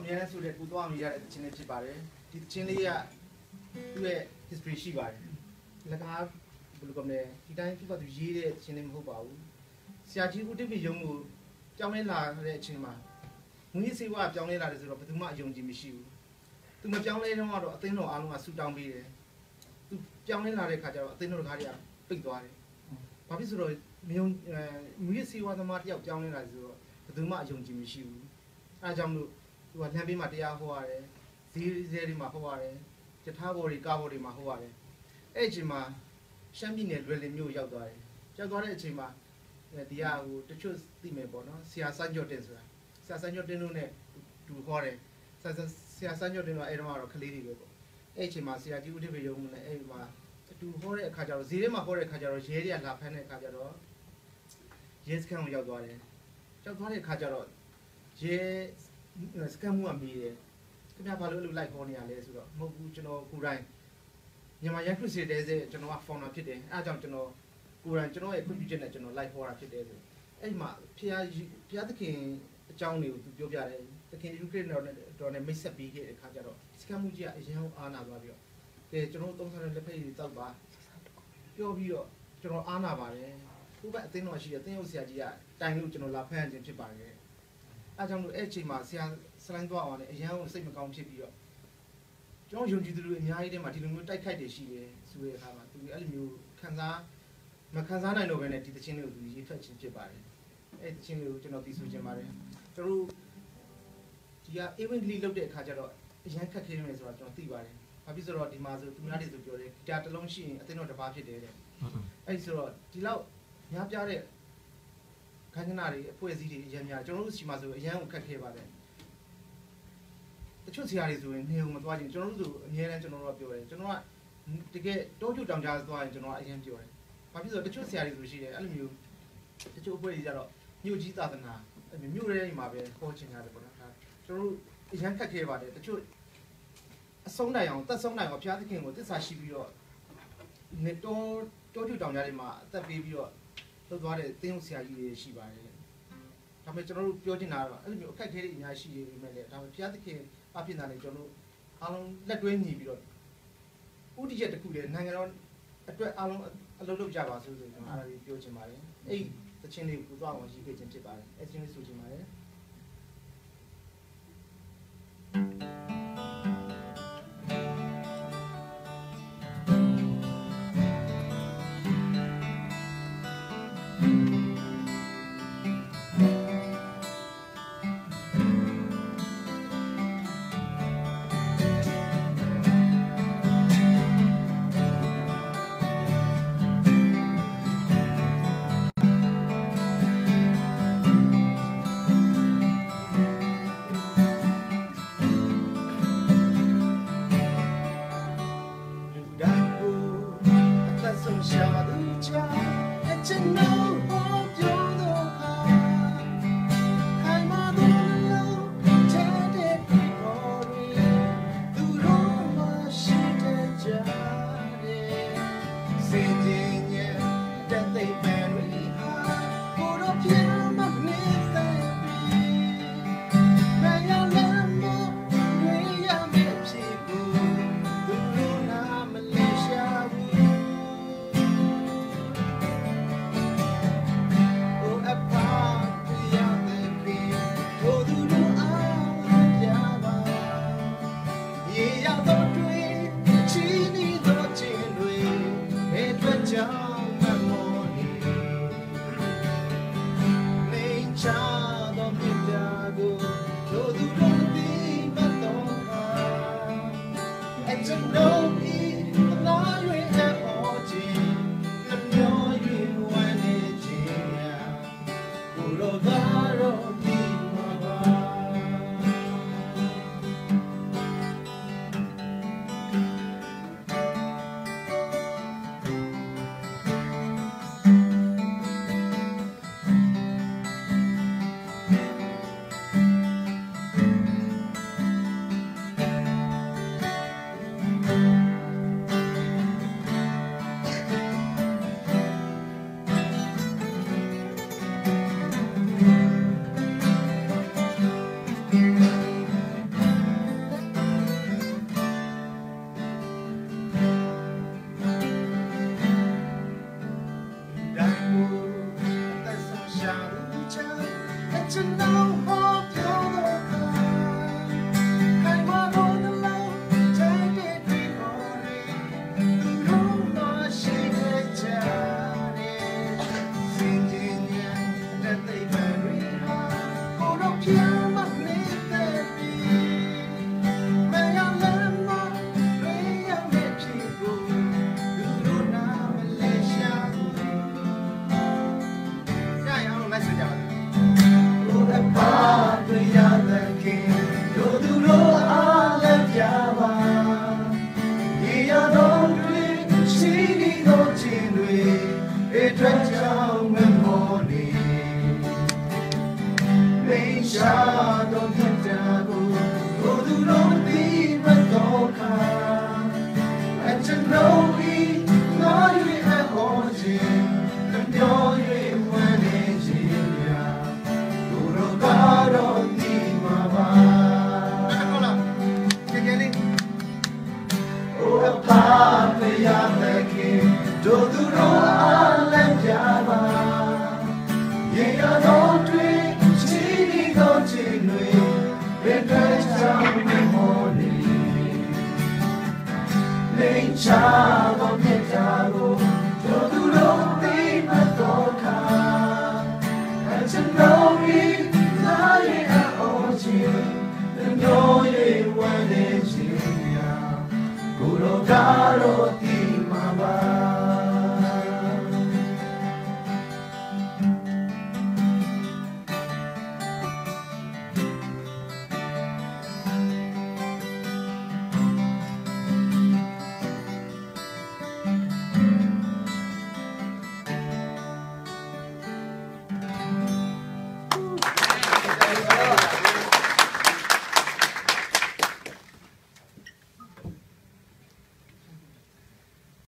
အများနဲ့ဆိုတဲ့ကိုသွားမိရတဲ့ချင်းလေးဖြစ်ပါတယ်ဒီချင်းလေးကသူ့ရဲ့ history ရှိပါတယ်လကားဘယ်လိုကောမလဲဒီတိုင်းသူ့ဘာသူရေးတဲ့ချင်းလေးမဟုတ်ပါဘူးဆရာကြီးဦးတိပိယုံကိုကြောင်းလဲလာတဲ့အချိန်မှာမူကြီးစေဝါပြောင်းလဲလာတယ်ဆိုတော့ဘယ်သူမှအယုံကြည်မရှိဘူးသူမပြောင်းလဲတော့အသင်းတော်အားလုံးကဆူတောင်းပေးတယ်သူပြောင်းလဲလာတဲ့ခါကျတော့အသင်းတော်ကားတွေကပိတ်သွားတယ်ဘာဖြစ်ဆိုတော့မူကြီးစေဝါသမားတယောက်ပြောင်းလဲလာတယ်ဆိုတော့ဘယ်သူမှအယုံကြည်မရှိဘူးအဲအကြောင်းလို့သူကလမ်းဘေးမှာတရားဟောရတယ်ဈေးတွေမှာဟောရတယ်ယထာဘော်တွေကားဘော်တွေမှာဟောရတယ်အဲ့အချိန်မှာရှမ်းပြည်နယ်လွယ်လင်မြို့ရောက်သွားတယ်ရောက်သွားတဲ့အချိန်မှာဒီဟာဟိုတချို့သိမယ်ပေါ့နော်ဆရာစန်းကျော်တင်ဆိုတာဆရာစန်းကျော်တင်တို့နဲ့တူဟောတယ်ဆရာစန်းကျော်တင်တို့အဲ့တော့ကတော့ကလေးတွေပဲပေါ့အဲ့အချိန်မှာဆရာကြီးဦးတိဖေရုံနဲ့အဲ့မှာတူဟောတဲ့အခါကျတော့ဈေးထဲမှာဟောတဲ့အခါကျတော့ရဲတွေကလာဖမ်းတဲ့အခါကျတော့ရဲစခန်းကိုရောက်သွားတယ်ရောက်သွားတဲ့အခါကျတော့ရဲစကန်မှုကမေးတယ်ခင်ဗျာဘာလို့အဲ့လိုလိုက်ခေါ်နေရလဲဆိုတော့မဟုတ်ဘူးကျွန်တော်ကိုယ်တိုင်မြန်မာရန်ခရစ်စစ်တဲစေကျွန်တော်ကဖောင်နာဖြစ်တယ်အဲအကြောင်းကျွန်တော်ကိုယ်တိုင်ကျွန်တော်ရဲ့ခွင့်ပြုချက်နဲ့ကျွန်တော်လိုက်ခေါ်တာဖြစ်တယ်ဆိုအဲ့မှာဖျားသခင်အကြောင်းတွေကိုသူပြောပြတယ်သခင်ယူကရိန်းတော်နဲ့မိတ်ဆက်ပြီးခဲ့တဲ့အခါကျတော့စကန်မှုကြီးကအရင်အားနာသွားပြီးတော့ကဲကျွန်တော်သုံးဆောင်တဲ့လက်ဖက်ရည်တောက်ပါပြောပြီးတော့ကျွန်တော်အားနာပါတယ်ခုဘက်အသိတော်ရှိတဲ့သင်းရုပ်ဆရာကြီးကတိုင်လို့ကျွန်တော်လာဖမ်းခြင်းဖြစ်ပါတယ်အဲကြောင့်လို့အဲ့အချိန်မှာဆရာစလိုင်းသွားအောင်လည်းအရန်ကိုစိတ်မကောင်းဖြစ်ပြီးတော့ကျွန်တော်ယုံကြည်သူတွေအများကြီးတည်းမှာဒီလိုမျိုးတိုက်ခိုက်တွေရှိတယ်ဆိုတဲ့အခါမှာသူအဲ့လိုမျိုးမခံစားနိုင်တော့ဘဲနဲ့ဒီသချင်းလေးကိုသူရေးထွက်ခြင်းဖြစ်ပါတယ်အဲ့သချင်းလေးကိုကျွန်တော်သိဆိုခြင်းပါတယ်ကျွန်တော်ဒီက event လေးလုပ်တဲ့အခါကျတော့အရန်ခက်ခဲနေမယ်ဆိုတော့ကျွန်တော်သိပါတယ်ဘာဖြစ်ဆိုတော့ဒီမှာဆိုသူများတွေဆိုပြောတယ်ဂီတာတစ်လုံးရှိရင်အသင်းတော်တစ်ပါးဖြစ်တယ်တဲ့အဲ့ဆိုတော့ဒီလောက်များပြားတဲ့ခန်းကနာတွေအဖွဲ့အစည်းတွေအများများကျွန်တော်တို့စီမှာဆိုအရန်ကိုခက်ခဲပါတယ်တချို့ဆရာတွေဆိုရင်နေုံမသွားချင်းကျွန်တော်တို့ဆိုအများနဲ့ကျွန်တော်တို့ကပြောတယ်ကျွန်တော်ကတကယ်တောကျတောင်ကြားသွားရင်ကျွန်တော်ကအရင်ပြောတယ်ဘာဖြစ်လို့တချို့ဆရာတွေဆိုရှိတယ်အဲ့လိုမျိုးတချို့အဖွဲ့တွေကြတော့မြို့ကြီးသာသနာမြို့ရဲတွေမှာပဲခေါ်ချင်ကြတယ်ပေါ့နော်ကျွန်တော်တို့အရင်ခက်ခဲပါတယ်တချို့အဆုံးတိုင်အောင်တက်ဆုံးတိုင်အောင်ဘုရားသခင်ကိုသစ္စာရှိပြီးတော့နေတောကျတောင်ကြားတွေမှာအသက်ပေးပြီးတော့လှုပ်သွားတဲ့သင်းဆရာကြီးတွေရှိပါတယ်ဒါပေမဲ့ကျွန်တော်တို့ပြောချင်တာကတော့အဲ့လိုမျိုးအခက်အခဲတွေအများကြီးရှိနေပြီမဲ့လေဒါပေမဲ့ဘုရားသခင်အဖြစ်နာနေကျွန်တော်တို့အားလုံးလက်တွဲညီပြီးတော့ဥတီချက်တစ်ခုလေနိုင်ငံတော်အတွက်အားလုံးအလုပ်လုပ်ကြပါဆိုကျွန်တော်အားလုံးပြောချင်ပါတယ်အဲ့တခြင်းလေးကိုသွားအောင်ရေးခဲ့ခြင်းဖြစ်ပါတယ်အဲ့ခြင်းလေးဆိုချင်ပါတယ် ချ